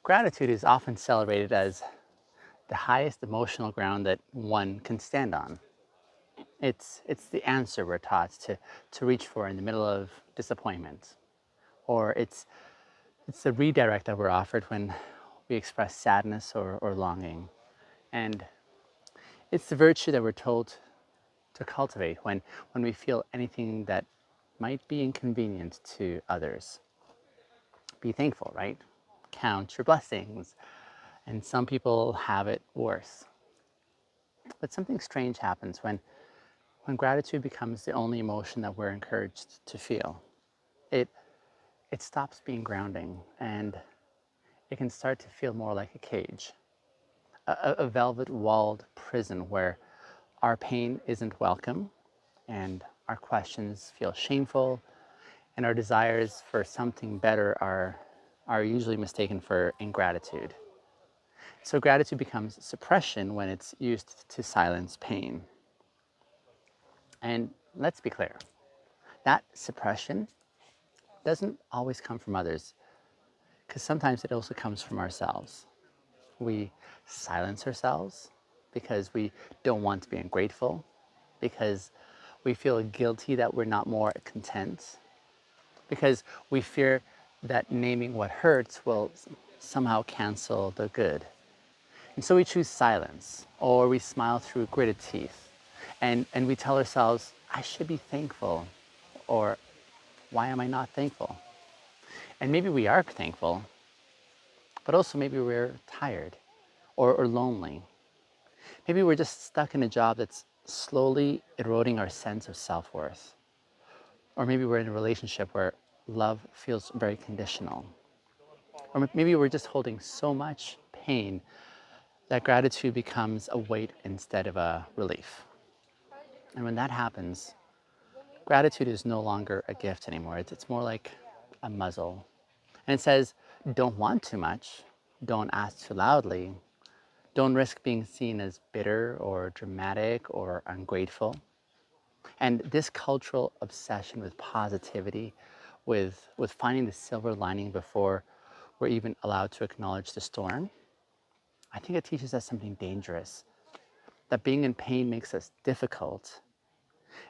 Gratitude is often celebrated as the highest emotional ground that one can stand on. It's the answer we're taught to reach for in the middle of disappointment. Or it's the redirect that we're offered when we express sadness or longing. And it's the virtue that we're told to cultivate when we feel anything that might be inconvenient to others. Be thankful, right? Count your blessings. And some people have it worse. But something strange happens when gratitude becomes the only emotion that we're encouraged to feel. It, it stops being grounding and it can start to feel more like a cage, a velvet walled prison where our pain isn't welcome and our questions feel shameful and our desires for something better are usually mistaken for ingratitude. So gratitude becomes suppression when it's used to silence pain. And let's be clear, that suppression doesn't always come from others, because sometimes it also comes from ourselves. We silence ourselves because we don't want to be ungrateful, because we feel guilty that we're not more content, because we fear that naming what hurts will somehow cancel the good. And so we choose silence, or we smile through gritted teeth, and we tell ourselves, I should be thankful, or why am I not thankful? And maybe we are thankful, but also maybe we're tired or lonely. Maybe we're just stuck in a job that's slowly eroding our sense of self worth. Or maybe we're in a relationship where love feels very conditional. Or maybe we're just holding so much pain that gratitude becomes a weight instead of a relief. And when that happens, gratitude is no longer a gift anymore. It's more like a muzzle. And it says, don't want too much, don't ask too loudly, don't risk being seen as bitter or dramatic or ungrateful. And this cultural obsession with positivity, with finding the silver lining before we're even allowed to acknowledge the storm, I think it teaches us something dangerous. That being in pain makes us difficult,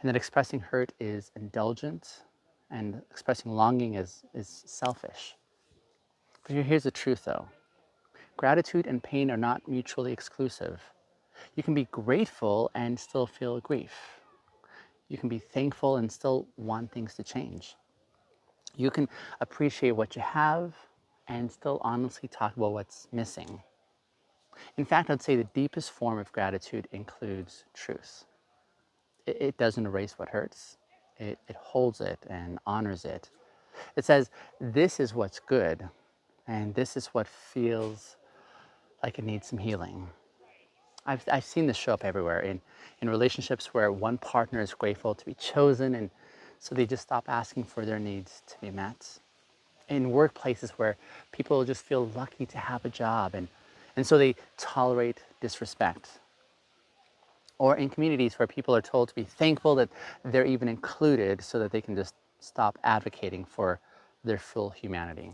and that expressing hurt is indulgent, and expressing longing is selfish. But here's the truth though, gratitude and pain are not mutually exclusive. You can be grateful and still feel grief. You can be thankful and still want things to change. You can appreciate what you have and still honestly talk about what's missing. In fact, I'd say the deepest form of gratitude includes truth. It doesn't erase what hurts, it holds it and honors it. It says, this is what's good, and this is what feels like it needs some healing. I've seen this show up everywhere in relationships where one partner is grateful to be chosen, and so they just stop asking for their needs to be met. In workplaces where people just feel lucky to have a job, and so they tolerate disrespect. Or in communities where people are told to be thankful that they're even included so that they can just stop advocating for their full humanity.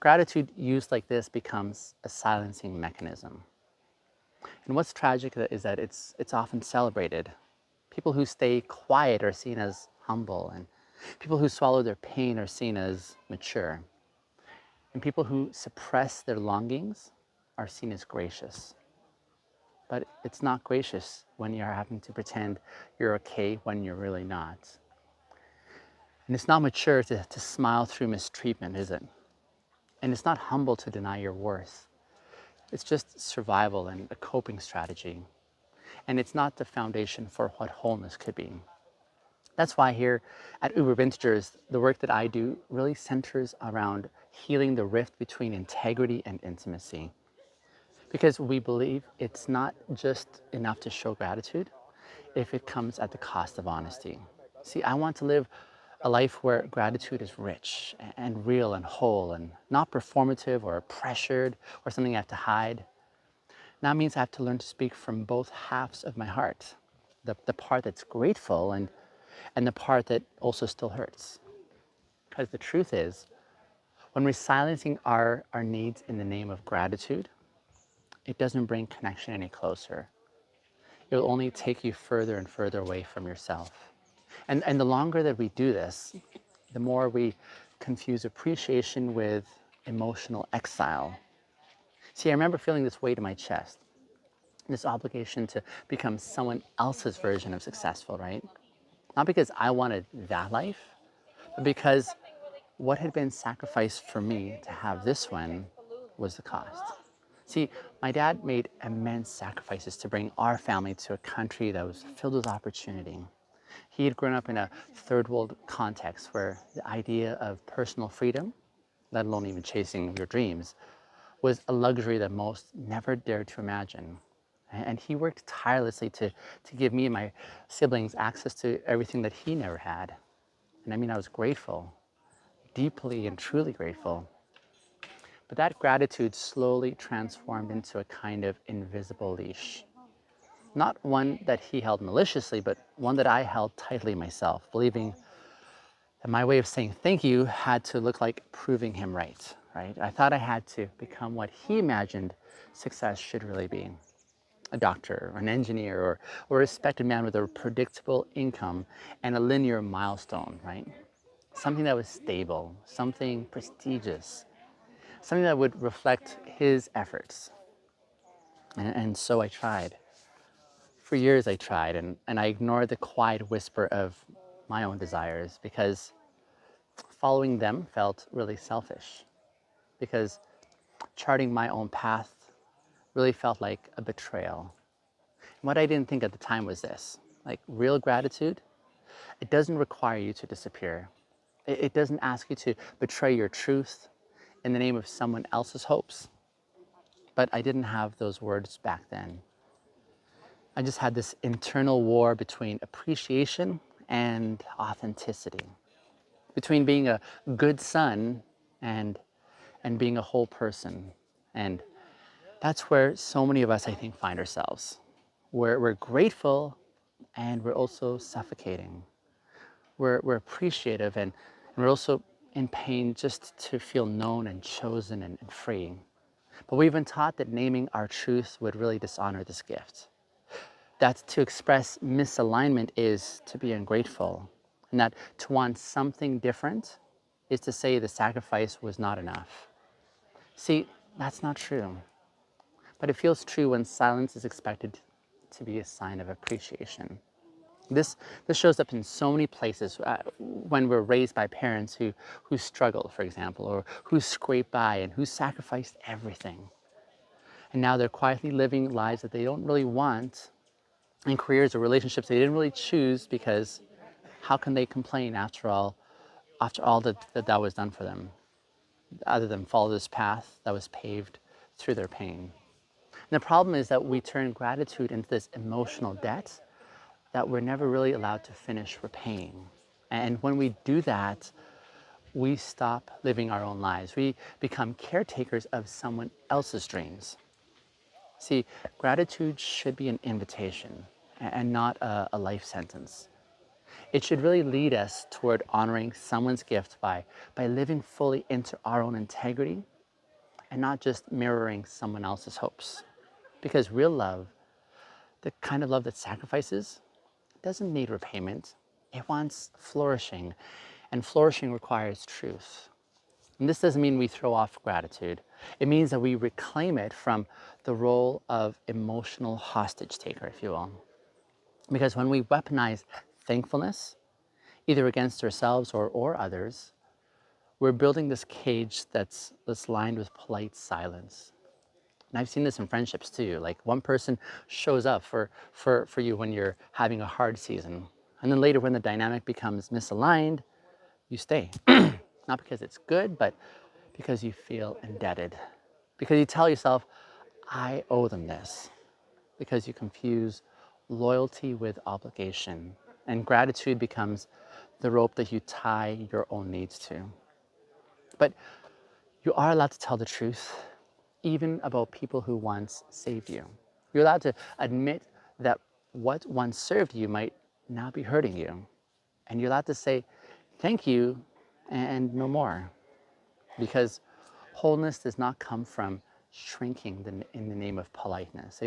Gratitude used like this becomes a silencing mechanism. And what's tragic is that it's often celebrated. People who stay quiet are seen as humble, and people who swallow their pain are seen as mature. And people who suppress their longings are seen as gracious. But it's not gracious when you're having to pretend you're okay when you're really not. And it's not mature to smile through mistreatment, is it? And it's not humble to deny your worth. It's just survival and a coping strategy. And it's not the foundation for what wholeness could be. That's why here at Uber Vintagers, the work that I do really centers around healing the rift between integrity and intimacy. Because we believe it's not just enough to show gratitude if it comes at the cost of honesty. See, I want to live a life where gratitude is rich and real and whole and not performative or pressured or something I have to hide. That means I have to learn to speak from both halves of my heart, the part that's grateful and the part that also still hurts. Because the truth is, When we're silencing our needs in the name of gratitude, it doesn't bring connection any closer. It will only take you further and further away from yourself. And the longer that we do this, the more we confuse appreciation with emotional exile. See, I remember feeling this weight in my chest, this obligation to become someone else's version of successful, right? Not because I wanted that life, but because what had been sacrificed for me to have this one was the cost. See, my dad made immense sacrifices to bring our family to a country that was filled with opportunity. He had grown up in a third world context where the idea of personal freedom, let alone even chasing your dreams, was a luxury that most never dared to imagine. And he worked tirelessly to give me and my siblings access to everything that he never had. And I mean, I was grateful, deeply and truly grateful. But that gratitude slowly transformed into a kind of invisible leash. Not one that he held maliciously, but one that I held tightly myself, believing that my way of saying thank you had to look like proving him right, right? I thought I had to become what he imagined success should really be. A doctor, or an engineer, or a respected man with a predictable income and a linear milestone, right? Something that was stable, something prestigious, something that would reflect his efforts. And so I tried. For years I tried, and I ignored the quiet whisper of my own desires because following them felt really selfish. Because charting my own path really felt like a betrayal. And what I didn't think at the time was this, like real gratitude, it doesn't require you to disappear. It doesn't ask you to betray your truth in the name of someone else's hopes. But I didn't have those words back then. I just had this internal war between appreciation and authenticity, between being a good son and being a whole person. And that's where so many of us, I think, find ourselves. We're grateful and we're also suffocating. We're appreciative and we're also in pain just to feel known and chosen and free. But we've been taught that naming our truth would really dishonor this gift. That to express misalignment is to be ungrateful, and that to want something different is to say the sacrifice was not enough. See, that's not true. But it feels true when silence is expected to be a sign of appreciation. This shows up in so many places when we're raised by parents who struggle, for example, or who scrape by and who sacrificed everything. And now they're quietly living lives that they don't really want, in careers or relationships they didn't really choose, because how can they complain after all that was done for them, other than follow this path that was paved through their pain. And the problem is that we turn gratitude into this emotional debt that we're never really allowed to finish repaying. And when we do that, we stop living our own lives. We become caretakers of someone else's dreams. See, gratitude should be an invitation and not a life sentence. It should really lead us toward honoring someone's gift by living fully into our own integrity and not just mirroring someone else's hopes. Because real love, the kind of love that sacrifices, doesn't need repayment. It wants flourishing, and flourishing requires truth. And this doesn't mean we throw off gratitude. It means that we reclaim it from the role of emotional hostage taker, if you will. Because when we weaponize thankfulness, either against ourselves or others, we're building this cage that's lined with polite silence. And I've seen this in friendships too. Like one person shows up for you when you're having a hard season. And then later when the dynamic becomes misaligned, you stay. Not because it's good, but because you feel indebted. Because you tell yourself, I owe them this. Because you confuse loyalty with obligation. And gratitude becomes the rope that you tie your own needs to. But you are allowed to tell the truth, even about people who once saved you. You're allowed to admit that what once served you might now be hurting you. And you're allowed to say, thank you, and no more. because wholeness does not come from shrinking in the name of politeness.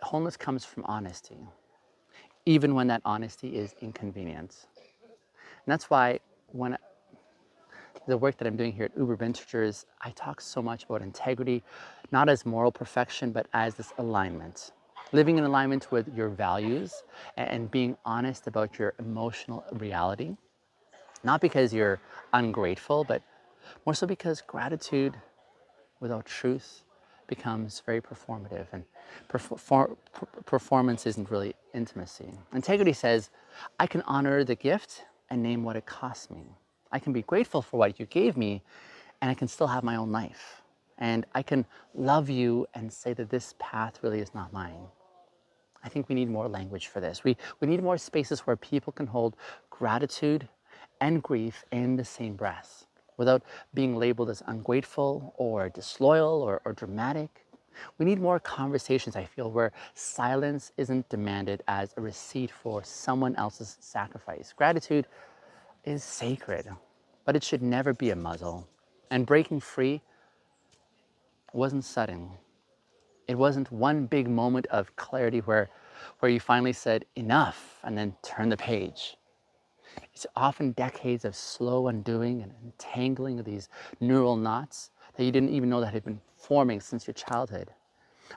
Wholeness comes from honesty, even when that honesty is inconvenient. And that's why when the work that I'm doing here at Uber Vintagers, I talk so much about integrity, not as moral perfection, but as this alignment. Living in alignment with your values and being honest about your emotional reality. Not because you're ungrateful, but more so because gratitude without truth becomes very performative, and performance isn't really intimacy. Integrity says, I can honor the gift and name what it cost me. I can be grateful for what you gave me, and I can still have my own life. And I can love you and say that this path really is not mine. I think we need more language for this. We need more spaces where people can hold gratitude and grief in the same breath without being labeled as ungrateful or disloyal or dramatic. We need more conversations, I feel, where silence isn't demanded as a receipt for someone else's sacrifice. Gratitude is sacred, but it should never be a muzzle. And breaking free wasn't sudden. It wasn't one big moment of clarity where you finally said enough and then turned the page. It's often decades of slow undoing and entangling of these neural knots that you didn't even know that had been forming since your childhood.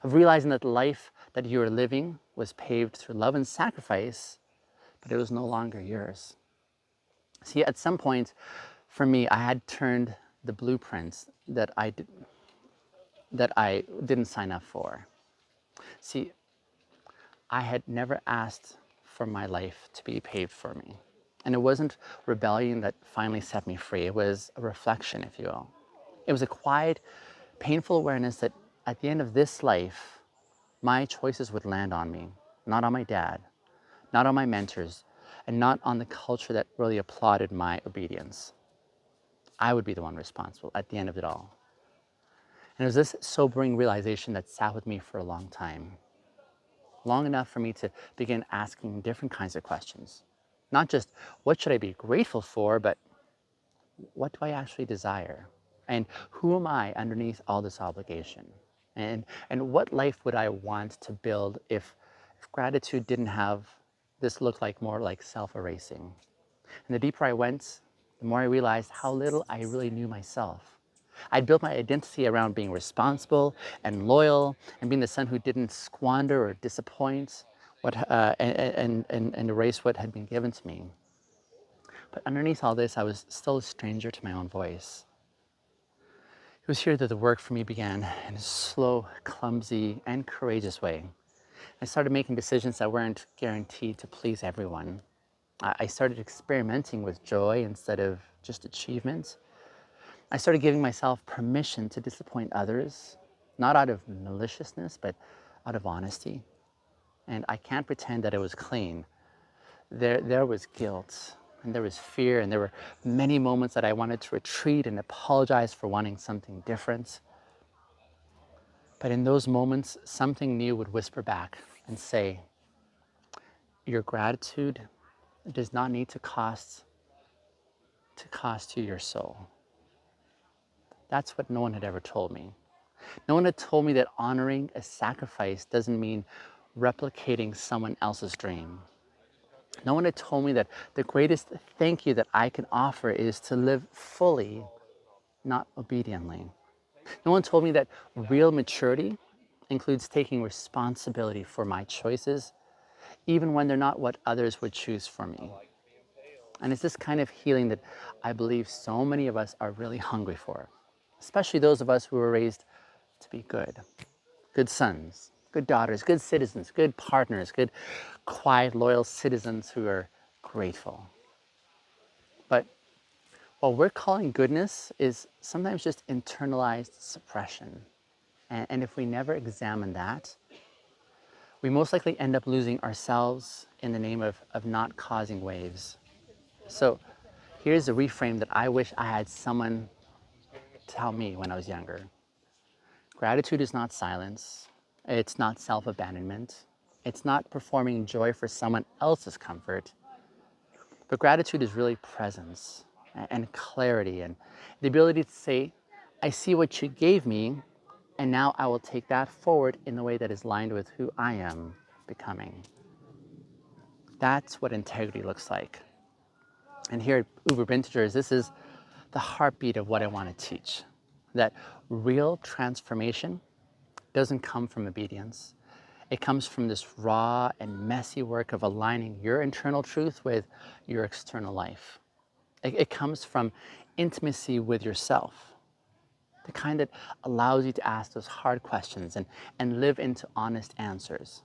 Of realizing that the life that you were living was paved through love and sacrifice, but it was no longer yours. See, at some point, for me, I had turned the blueprints that I didn't sign up for. See, I had never asked for my life to be paved for me. And it wasn't rebellion that finally set me free. It was a reflection, if you will. It was a quiet, painful awareness that at the end of this life, my choices would land on me, not on my dad, not on my mentors, and not on the culture that really applauded my obedience. I would be the one responsible at the end of it all. And it was this sobering realization that sat with me for a long time. Long enough for me to begin asking different kinds of questions. Not just what should I be grateful for, but what do I actually desire? And who am I underneath all this obligation? And what life would I want to build if gratitude didn't have this look like more like self-erasing? And the deeper I went, the more I realized how little I really knew myself. I'd built my identity around being responsible and loyal and being the son who didn't squander or disappoint and erase what had been given to me. But underneath all this, I was still a stranger to my own voice. It was here that the work for me began in a slow, clumsy, and courageous way. I started making decisions that weren't guaranteed to please everyone. I started experimenting with joy instead of just achievement. I started giving myself permission to disappoint others, not out of maliciousness, but out of honesty. And I can't pretend that it was clean. There was guilt, and there was fear, and there were many moments that I wanted to retreat and apologize for wanting something different. But in those moments, something new would whisper back and say, your gratitude does not need to cost you your soul. That's what no one had ever told me. No one had told me that honoring a sacrifice doesn't mean replicating someone else's dream. No one had told me that the greatest thank you that I can offer is to live fully, not obediently. No one told me that real maturity includes taking responsibility for my choices, even when they're not what others would choose for me. And it's this kind of healing that I believe so many of us are really hungry for, especially those of us who were raised to be good sons, good daughters, good citizens, good partners, good, quiet, loyal citizens who are grateful. But what we're calling goodness is sometimes just internalized suppression. And if we never examine that, we most likely end up losing ourselves in the name of not causing waves. So here's a reframe that I wish I had someone tell me when I was younger. Gratitude is not silence. It's not self-abandonment. It's not performing joy for someone else's comfort. But gratitude is really presence. and clarity, and the ability to say, I see what you gave me, and now I will take that forward in the way that is lined with who I am becoming. That's what integrity looks like. And here at Uber Vintagers, this is the heartbeat of what I want to teach. That real transformation doesn't come from obedience. It comes from this raw and messy work of aligning your internal truth with your external life. It comes from intimacy with yourself, the kind that allows you to ask those hard questions and live into honest answers.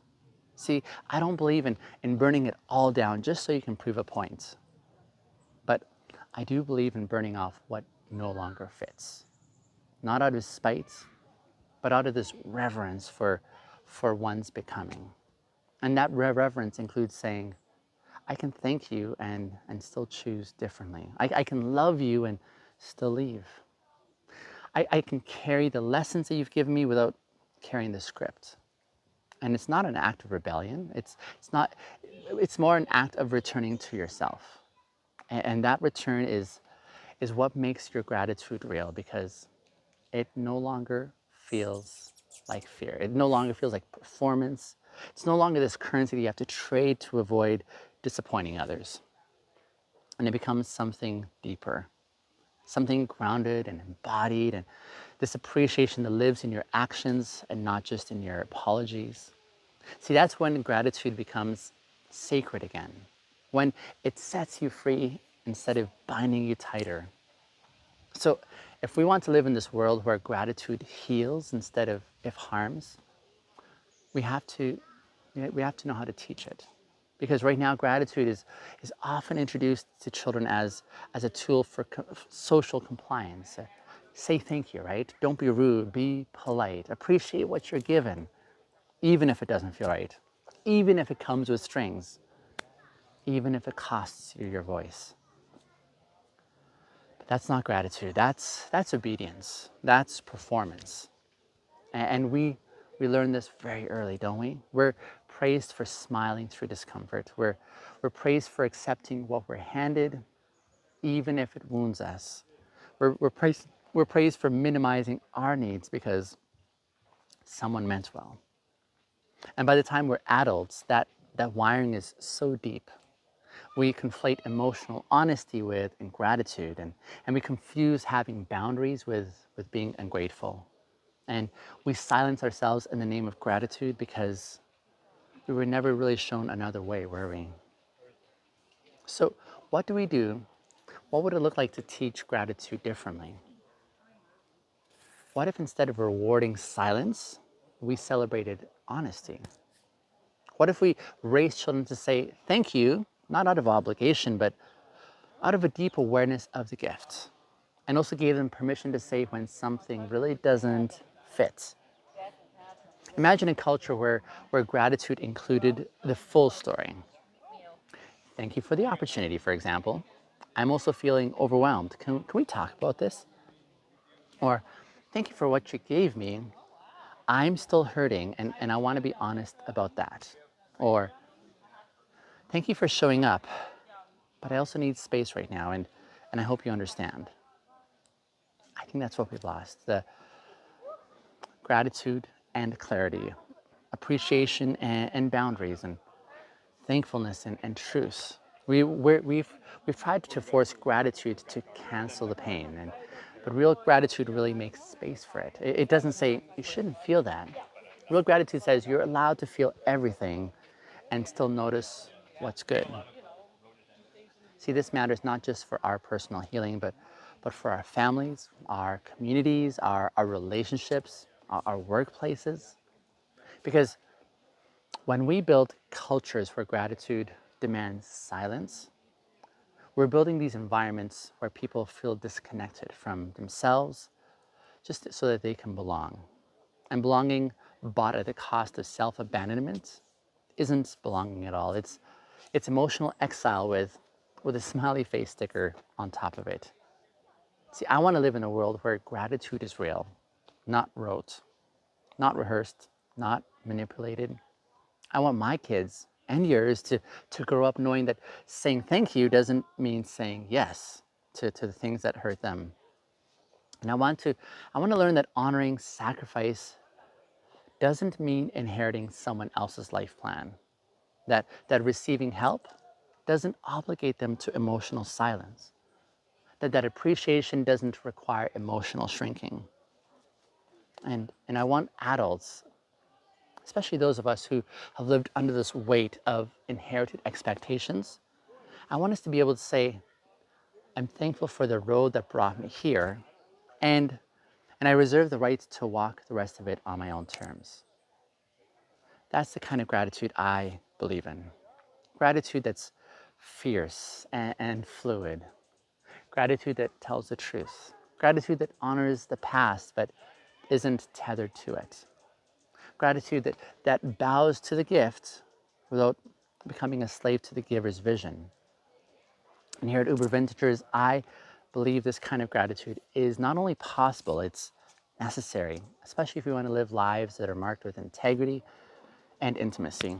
See, I don't believe in burning it all down just so you can prove a point. But I do believe in burning off what no longer fits. Not out of spite, but out of this reverence for one's becoming. And that reverence includes saying, I can thank you and still choose differently. I can love you and still leave. I can carry the lessons that you've given me without carrying the script. And it's not an act of rebellion. It's more an act of returning to yourself. And that return is what makes your gratitude real, because it no longer feels like fear. It no longer feels like performance. It's no longer this currency that you have to trade to avoid disappointing others. And it becomes something deeper, something grounded and embodied, and this appreciation that lives in your actions and not just in your apologies. See, that's when gratitude becomes sacred again, when it sets you free instead of binding you tighter. So, if we want to live in this world where gratitude heals instead of if harms, we have to know how to teach it. Because right now, gratitude is often introduced to children as a tool for social compliance. Say thank you, right? Don't be rude, be polite, appreciate what you're given, even if it doesn't feel right, even if it comes with strings, even if it costs you your voice. But that's not gratitude, that's obedience, that's performance. And we learn this very early, don't we? We're praised for smiling through discomfort. We're praised for accepting what we're handed, even if it wounds us. We're praised for minimizing our needs because someone meant well. And by the time we're adults, that wiring is so deep. We conflate emotional honesty with ingratitude, and we confuse having boundaries with being ungrateful. And we silence ourselves in the name of gratitude because we were never really shown another way, were we? So, what do we do? What would it look like to teach gratitude differently? What if instead of rewarding silence, we celebrated honesty? What if we raised children to say thank you, not out of obligation, but out of a deep awareness of the gift? And also gave them permission to say when something really doesn't fit. Imagine a culture where gratitude included the full story. Thank you for the opportunity, for example. I'm also feeling overwhelmed. Can we talk about this? Or, thank you for what you gave me. I'm still hurting and I want to be honest about that. Or, thank you for showing up, but I also need space right now and I hope you understand. I think that's what we've lost, the gratitude and clarity, appreciation and boundaries, and thankfulness and truth. We've tried to force gratitude to cancel the pain, but real gratitude really makes space for it. It doesn't say you shouldn't feel that. Real gratitude says you're allowed to feel everything and still notice what's good. See, this matters not just for our personal healing, but for our families, our communities, our relationships, our workplaces. Because when we build cultures where gratitude demands silence, we're building these environments where people feel disconnected from themselves just so that they can belong. And belonging bought at the cost of self-abandonment isn't belonging at all. It's emotional exile with a smiley face sticker on top of it. See, I want to live in a world where gratitude is real, not rote, not rehearsed, not manipulated. I want my kids and yours to grow up knowing that saying thank you doesn't mean saying yes. to the things that hurt them. And I want to learn that honoring sacrifice doesn't mean inheriting someone else's life plan. That receiving help doesn't obligate them to emotional silence. That appreciation doesn't require emotional shrinking. And I want adults, especially those of us who have lived under this weight of inherited expectations, I want us to be able to say, I'm thankful for the road that brought me here, and I reserve the right to walk the rest of it on my own terms. That's the kind of gratitude I believe in. Gratitude that's fierce and fluid. Gratitude that tells the truth. Gratitude that honors the past but isn't tethered to it. Gratitude that bows to the gift without becoming a slave to the giver's vision. And here at Uber Vintagers, I believe this kind of gratitude is not only possible, it's necessary, especially if we want to live lives that are marked with integrity and intimacy.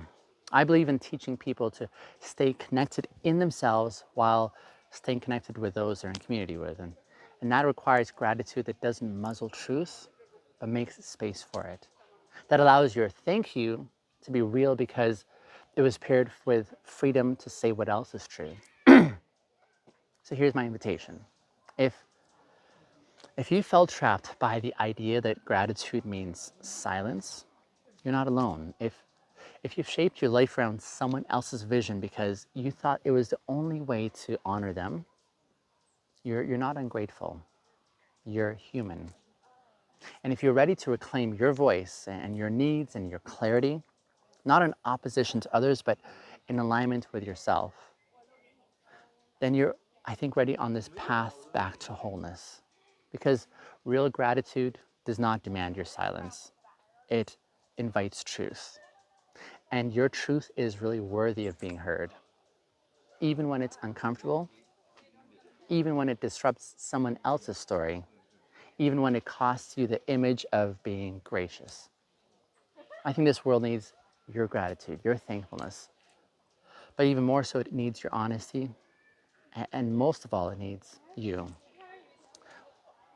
I believe in teaching people to stay connected in themselves while staying connected with those they're in community with. And that requires gratitude that doesn't muzzle truth, but makes space for it. That allows your thank you to be real because it was paired with freedom to say what else is true. So here's my invitation. If you felt trapped by the idea that gratitude means silence, you're not alone. If you've shaped your life around someone else's vision because you thought it was the only way to honor them, you're not ungrateful. You're human. And if you're ready to reclaim your voice and your needs and your clarity, not in opposition to others, but in alignment with yourself, then you're, I think, ready on this path back to wholeness. Because real gratitude does not demand your silence. It invites truth. And your truth is really worthy of being heard, even when it's uncomfortable, even when it disrupts someone else's story, even when it costs you the image of being gracious. I think this world needs your gratitude, your thankfulness, but even more so, it needs your honesty, and most of all, it needs you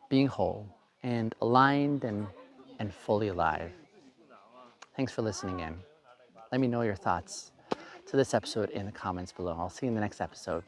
being whole and aligned and fully alive. Thanks for listening in. Let me know your thoughts to this episode in the comments below. I'll see you in the next episode.